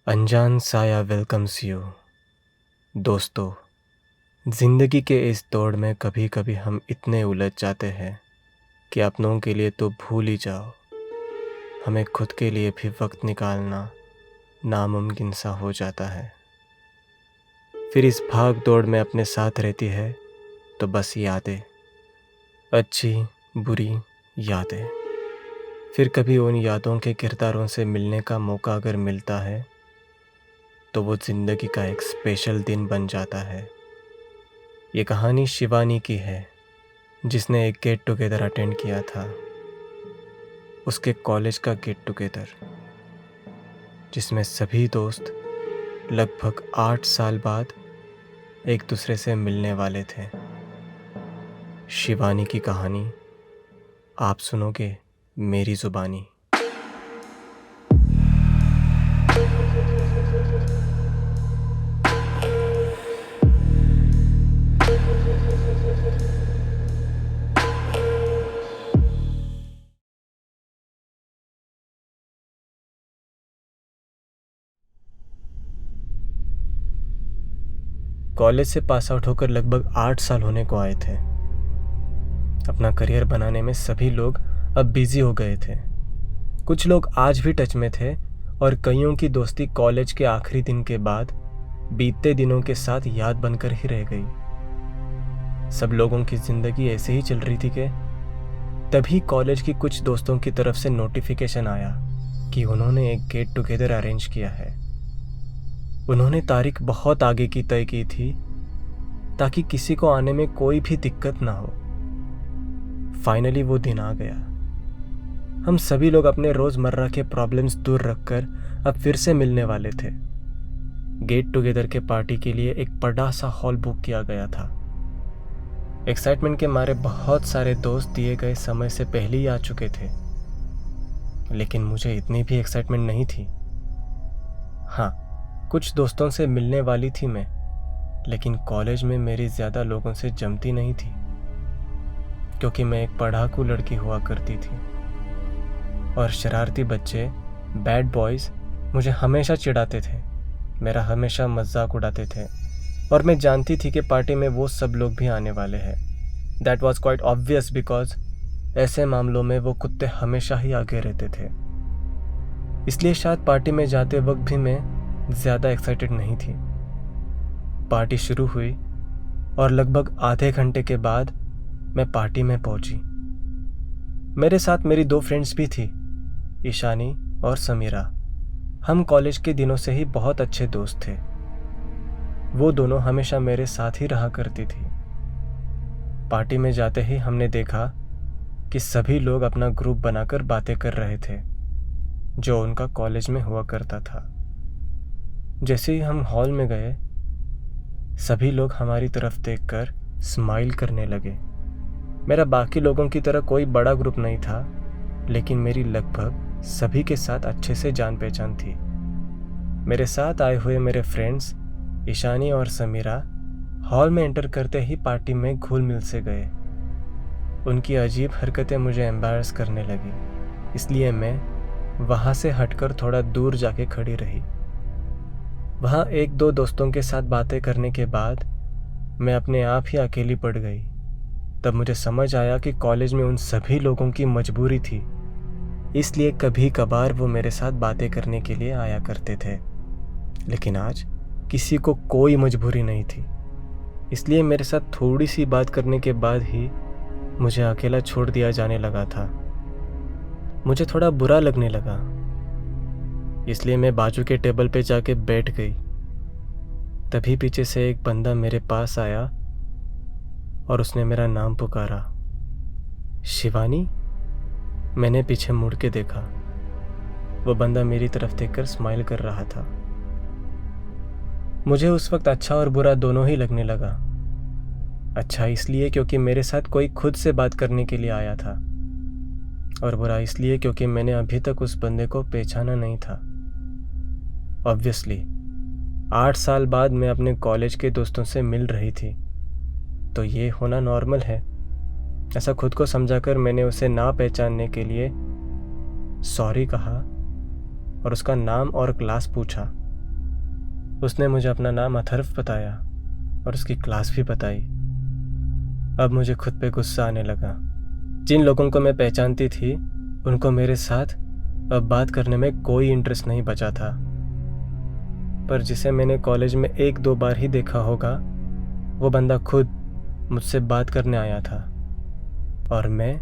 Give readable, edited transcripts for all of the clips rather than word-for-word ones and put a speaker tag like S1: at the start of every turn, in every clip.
S1: अनजान साया welcomes you. दोस्तों, ज़िंदगी के इस दौड़ में कभी कभी हम इतने उलझ जाते हैं कि अपनों के लिए तो भूल ही जाओ, हमें खुद के लिए भी वक्त निकालना नामुमकिन सा हो जाता है। फिर इस भाग दौड़ में अपने साथ रहती है तो बस यादें, अच्छी बुरी यादें। फिर कभी उन यादों के किरदारों से मिलने का मौका अगर मिलता है तो वो ज़िंदगी का एक स्पेशल दिन बन जाता है। ये कहानी शिवानी की है, जिसने एक गेट टुगेदर अटेंड किया था, उसके कॉलेज का गेट टुगेदर, जिसमें सभी दोस्त लगभग 8 साल बाद एक दूसरे से मिलने वाले थे। शिवानी की कहानी आप सुनोगे मेरी ज़ुबानी। कॉलेज से पास आउट होकर लगभग 8 साल होने को आए थे। अपना करियर बनाने में सभी लोग अब बिजी हो गए थे। कुछ लोग आज भी टच में थे और कईयों की दोस्ती कॉलेज के आखिरी दिन के बाद बीतते दिनों के साथ याद बनकर ही रह गई। सब लोगों की जिंदगी ऐसे ही चल रही थी कि तभी कॉलेज की कुछ दोस्तों की तरफ से नोटिफिकेशन आया कि उन्होंने एक गेट टुगेदर अरेंज किया है। उन्होंने तारीख बहुत आगे की तय की थी ताकि किसी को आने में कोई भी दिक्कत ना हो। फाइनली वो दिन आ गया। हम सभी लोग अपने रोजमर्रा के प्रॉब्लम्स दूर रखकर अब फिर से मिलने वाले थे। गेट टुगेदर के पार्टी के लिए एक बड़ा सा हॉल बुक किया गया था। एक्साइटमेंट के मारे बहुत सारे दोस्त दिए गए समय से पहले ही आ चुके थे, लेकिन मुझे इतनी भी एक्साइटमेंट नहीं थी। हाँ, कुछ दोस्तों से मिलने वाली थी मैं, लेकिन कॉलेज में मेरी ज़्यादा लोगों से जमती नहीं थी, क्योंकि मैं एक पढ़ाकू लड़की हुआ करती थी और शरारती बच्चे, बैड बॉयज़ मुझे हमेशा चिढ़ाते थे, मेरा हमेशा मजाक उड़ाते थे और मैं जानती थी कि पार्टी में वो सब लोग भी आने वाले हैं। That was quite obvious because ऐसे मामलों में वो कुत्ते हमेशा ही आगे रहते थे। इसलिए शायद पार्टी में जाते वक्त भी मैं ज़्यादा एक्साइटेड नहीं थी। पार्टी शुरू हुई और लगभग आधे घंटे के बाद मैं पार्टी में पहुंची। मेरे साथ मेरी 2 फ्रेंड्स भी थी, ईशानी और समीरा। हम कॉलेज के दिनों से ही बहुत अच्छे दोस्त थे। वो दोनों हमेशा मेरे साथ ही रहा करती थी। पार्टी में जाते ही हमने देखा कि सभी लोग अपना ग्रुप बनाकर बातें कर रहे थे, जो उनका कॉलेज में हुआ करता था। जैसे ही हम हॉल में गए, सभी लोग हमारी तरफ देखकर स्माइल करने लगे। मेरा बाकी लोगों की तरह कोई बड़ा ग्रुप नहीं था, लेकिन मेरी लगभग सभी के साथ अच्छे से जान पहचान थी। मेरे साथ आए हुए मेरे फ्रेंड्स ईशानी और समीरा हॉल में एंटर करते ही पार्टी में घुल मिल से गए। उनकी अजीब हरकतें मुझे एम्बैरस करने लगी, इसलिए मैं वहाँ से हटकर थोड़ा दूर जाके खड़ी रही। वहाँ 1-2 दोस्तों के साथ बातें करने के बाद मैं अपने आप ही अकेली पड़ गई। तब मुझे समझ आया कि कॉलेज में उन सभी लोगों की मजबूरी थी, इसलिए कभी कभार वो मेरे साथ बातें करने के लिए आया करते थे। लेकिन आज किसी को कोई मजबूरी नहीं थी, इसलिए मेरे साथ थोड़ी सी बात करने के बाद ही मुझे अकेला छोड़ दिया जाने लगा था। मुझे थोड़ा बुरा लगने लगा, इसलिए मैं बाजू के टेबल पे जाके बैठ गई। तभी पीछे से एक बंदा मेरे पास आया और उसने मेरा नाम पुकारा, शिवानी। मैंने पीछे मुड़ के देखा। वो बंदा मेरी तरफ देखकर स्माइल कर रहा था। मुझे उस वक्त अच्छा और बुरा दोनों ही लगने लगा। अच्छा इसलिए क्योंकि मेरे साथ कोई खुद से बात करने के लिए आया था, और बुरा इसलिए क्योंकि मैंने अभी तक उस बंदे को पहचाना नहीं था। ऑब्वियसली 8 साल बाद मैं अपने कॉलेज के दोस्तों से मिल रही थी, तो ये होना नॉर्मल है। ऐसा खुद को समझाकर मैंने उसे ना पहचानने के लिए सॉरी कहा और उसका नाम और क्लास पूछा। उसने मुझे अपना नाम अथर्व बताया और उसकी क्लास भी बताई। अब मुझे खुद पे गुस्सा आने लगा। जिन लोगों को मैं पहचानती थी उनको मेरे साथ अब बात करने में कोई इंटरेस्ट नहीं बचा था, पर जिसे मैंने कॉलेज में 1-2 बार ही देखा होगा वो बंदा खुद मुझसे बात करने आया था और मैं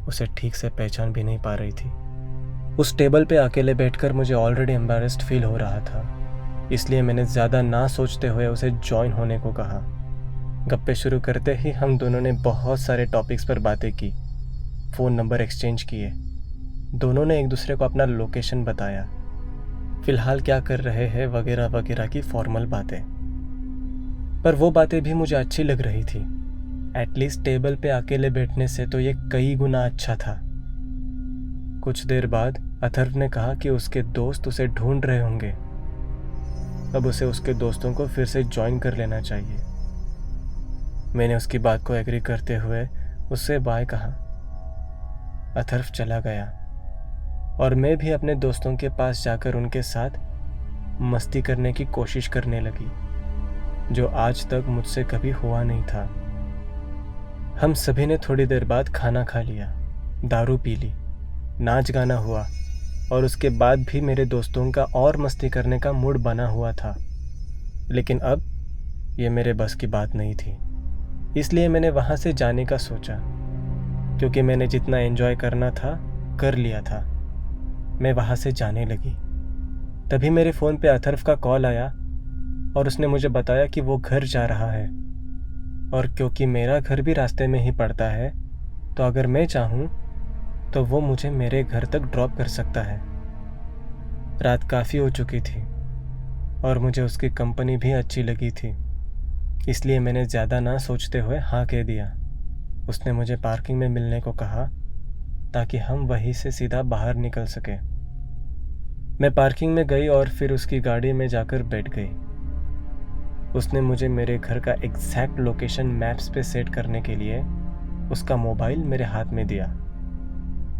S1: उसे ठीक से पहचान भी नहीं पा रही थी। उस टेबल पे अकेले बैठकर मुझे ऑलरेडी एम्बैरेस्ड फील हो रहा था, इसलिए मैंने ज़्यादा ना सोचते हुए उसे ज्वाइन होने को कहा। गप्पे शुरू करते ही हम दोनों ने बहुत सारे टॉपिक्स पर बातें की, फ़ोन नंबर एक्सचेंज किए। दोनों ने एक दूसरे को अपना लोकेशन बताया, फ़िलहाल क्या कर रहे हैं वगैरह वगैरह की फॉर्मल बातें। पर वो बातें भी मुझे अच्छी लग रही थी। एटलीस्ट टेबल पे अकेले बैठने से तो ये कई गुना अच्छा था। कुछ देर बाद अथर्व ने कहा कि उसके दोस्त उसे ढूंढ रहे होंगे, अब उसे उसके दोस्तों को फिर से ज्वाइन कर लेना चाहिए। मैंने उसकी बात को एग्री करते हुए उससे बाय कहा। अथर्व चला गया और मैं भी अपने दोस्तों के पास जाकर उनके साथ मस्ती करने की कोशिश करने लगी, जो आज तक मुझसे कभी हुआ नहीं था। हम सभी ने थोड़ी देर बाद खाना खा लिया, दारू पी ली, नाच गाना हुआ और उसके बाद भी मेरे दोस्तों का और मस्ती करने का मूड बना हुआ था। लेकिन अब ये मेरे बस की बात नहीं थी, इसलिए मैंने वहाँ से जाने का सोचा, क्योंकि मैंने जितना एंजॉय करना था कर लिया था। मैं वहाँ से जाने लगी। तभी मेरे फ़ोन पे अथर्व का कॉल आया और उसने मुझे बताया कि वो घर जा रहा है, और क्योंकि मेरा घर भी रास्ते में ही पड़ता है तो अगर मैं चाहूँ तो वो मुझे मेरे घर तक ड्रॉप कर सकता है। रात काफ़ी हो चुकी थी और मुझे उसकी कंपनी भी अच्छी लगी थी, इसलिए मैंने ज़्यादा ना सोचते हुए हाँ कह दिया। उसने मुझे पार्किंग में मिलने को कहा ताकि हम वहीं से सीधा बाहर निकल सके। मैं पार्किंग में गई और फिर उसकी गाड़ी में जाकर बैठ गई। उसने मुझे मेरे घर का एग्जैक्ट लोकेशन मैप्स पे सेट करने के लिए उसका मोबाइल मेरे हाथ में दिया।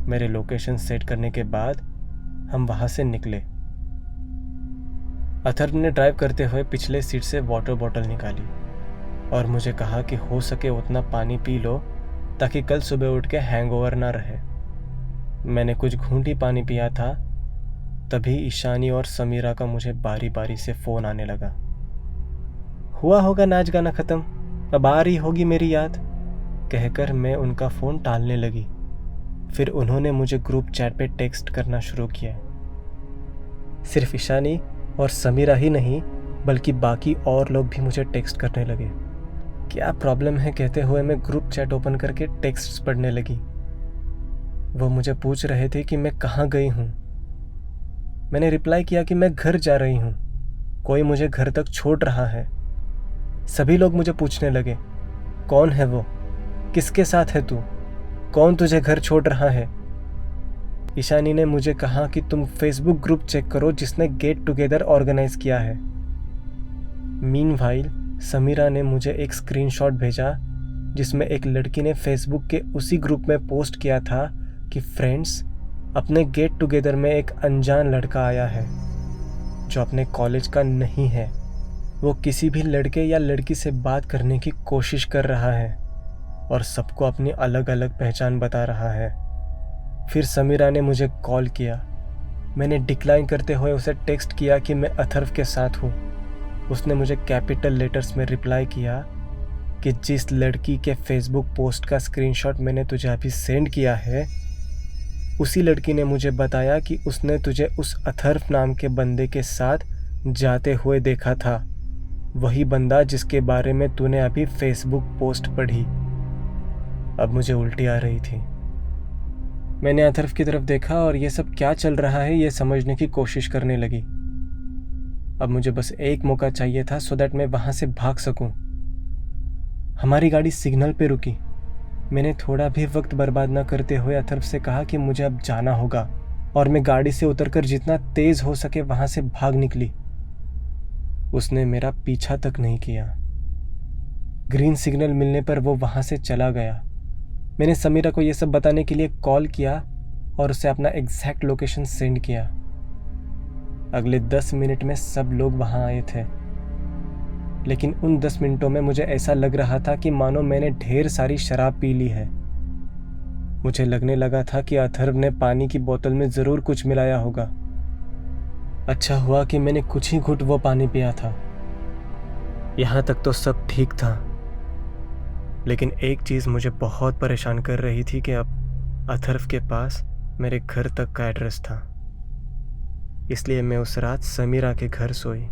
S1: मेरे लोकेशन सेट करने के बाद हम वहाँ से निकले। अथर्व ने ड्राइव करते हुए पिछले सीट से वाटर बॉटल निकाली और मुझे कहा कि हो सके उतना पानी पी लो ताकि कल सुबह उठ के हैंगओवर ना रहे। मैंने कुछ घूंट ही पानी पिया था, तभी ईशानी और समीरा का मुझे बारी बारी से फ़ोन आने लगा। हुआ होगा नाच गाना ख़त्म, अब आ रही होगी मेरी याद, कहकर मैं उनका फ़ोन टालने लगी। फिर उन्होंने मुझे ग्रुप चैट पे टेक्स्ट करना शुरू किया। सिर्फ ईशानी और समीरा ही नहीं बल्कि बाकी और लोग भी मुझे टेक्स्ट करने लगे। क्या प्रॉब्लम है कहते हुए मैं ग्रुप चैट ओपन करके टेक्स्ट्स पढ़ने लगी। वो मुझे पूछ रहे थे कि मैं कहाँ गई हूँ। मैंने रिप्लाई किया कि मैं घर जा रही हूँ, कोई मुझे घर तक छोड़ रहा है। सभी लोग मुझे पूछने लगे, कौन है वो, किसके साथ है तू, कौन तुझे घर छोड़ रहा है। ईशानी ने मुझे कहा कि तुम फेसबुक ग्रुप चेक करो जिसने गेट टुगेदर ऑर्गेनाइज किया है। मीनवाइल समीरा ने मुझे एक स्क्रीनशॉट भेजा जिसमें एक लड़की ने फेसबुक के उसी ग्रुप में पोस्ट किया था कि फ्रेंड्स, अपने गेट टुगेदर में एक अनजान लड़का आया है जो अपने कॉलेज का नहीं है। वो किसी भी लड़के या लड़की से बात करने की कोशिश कर रहा है और सबको अपनी अलग अलग पहचान बता रहा है। फिर समीरा ने मुझे कॉल किया। मैंने डिक्लाइन करते हुए उसे टेक्स्ट किया कि मैं अथर्व के साथ हूँ। उसने मुझे कैपिटल लेटर्स में रिप्लाई किया कि जिस लड़की के फेसबुक पोस्ट का स्क्रीनशॉट मैंने तुझे अभी सेंड किया है, उसी लड़की ने मुझे बताया कि उसने तुझे उस अथर्व नाम के बंदे के साथ जाते हुए देखा था, वही बंदा जिसके बारे में तूने अभी फेसबुक पोस्ट पढ़ी। अब मुझे उल्टी आ रही थी। मैंने अथर्व की तरफ देखा और ये सब क्या चल रहा है ये समझने की कोशिश करने लगी। अब मुझे बस एक मौका चाहिए था सो दैट मैं वहाँ से भाग सकूँ। हमारी गाड़ी सिग्नल पे रुकी। मैंने थोड़ा भी वक्त बर्बाद न करते हुए अथर्व से कहा कि मुझे अब जाना होगा और मैं गाड़ी से उतरकर जितना तेज़ हो सके वहाँ से भाग निकली। उसने मेरा पीछा तक नहीं किया। ग्रीन सिग्नल मिलने पर वो वहाँ से चला गया। मैंने समीरा को ये सब बताने के लिए कॉल किया और उसे अपना एग्जैक्ट लोकेशन सेंड किया। अगले 10 मिनट में सब लोग वहाँ आए थे, लेकिन उन 10 मिनटों में मुझे ऐसा लग रहा था कि मानो मैंने ढेर सारी शराब पी ली है। मुझे लगने लगा था कि अथर्व ने पानी की बोतल में ज़रूर कुछ मिलाया होगा। अच्छा हुआ कि मैंने कुछ ही घुट वो पानी पिया था। यहाँ तक तो सब ठीक था, लेकिन एक चीज़ मुझे बहुत परेशान कर रही थी कि अब अथर्व के पास मेरे घर तक का एड्रेस था। इसलिए मैं उस रात समीरा के घर सोई।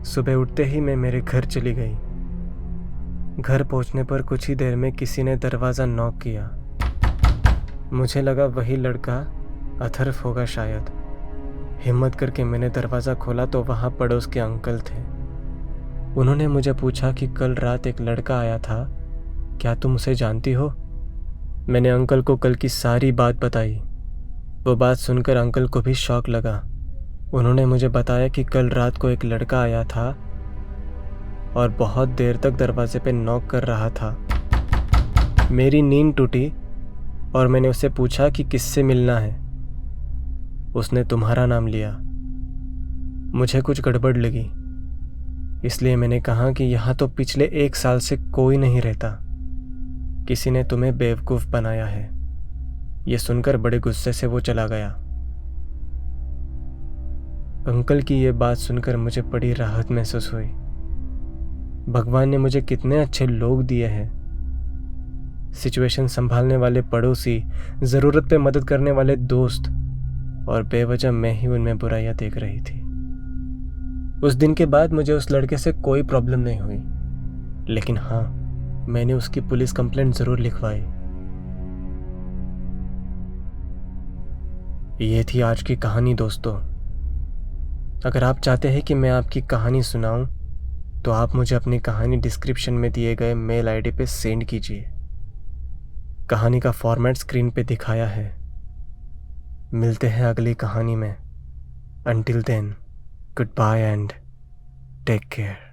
S1: सुबह उठते ही मैं मेरे घर चली गई। घर पहुंचने पर कुछ ही देर में किसी ने दरवाज़ा नॉक किया। मुझे लगा वही लड़का अथर्व होगा शायद। हिम्मत करके मैंने दरवाज़ा खोला तो वहाँ पड़ोस के अंकल थे। उन्होंने मुझे पूछा कि कल रात एक लड़का आया था, क्या तुम उसे जानती हो? मैंने अंकल को कल की सारी बात बताई। वो बात सुनकर अंकल को भी शौक लगा। उन्होंने मुझे बताया कि कल रात को एक लड़का आया था और बहुत देर तक दरवाजे पे नॉक कर रहा था। मेरी नींद टूटी और मैंने उससे पूछा कि किससे मिलना है। उसने तुम्हारा नाम लिया। मुझे कुछ गड़बड़ लगी, इसलिए मैंने कहा कि यहाँ तो पिछले 1 साल से कोई नहीं रहता। किसी ने तुम्हें बेवकूफ़ बनाया है। ये सुनकर बड़े गुस्से से वो चला गया। अंकल की ये बात सुनकर मुझे बड़ी राहत महसूस हुई। भगवान ने मुझे कितने अच्छे लोग दिए हैं। सिचुएशन संभालने वाले पड़ोसी, ज़रूरत पे मदद करने वाले दोस्त, और बेवजह मैं ही उनमें बुराइयां देख रही थी। उस दिन के बाद मुझे उस लड़के से कोई प्रॉब्लम नहीं हुई, लेकिन हाँ, मैंने उसकी पुलिस कंप्लेंट ज़रूर लिखवाई। ये थी आज की कहानी दोस्तों। अगर आप चाहते हैं कि मैं आपकी कहानी सुनाऊं, तो आप मुझे अपनी कहानी डिस्क्रिप्शन में दिए गए मेल आईडी पे सेंड कीजिए। कहानी का फॉर्मेट स्क्रीन पे दिखाया है। मिलते हैं अगली कहानी में। Until then, goodbye and take care.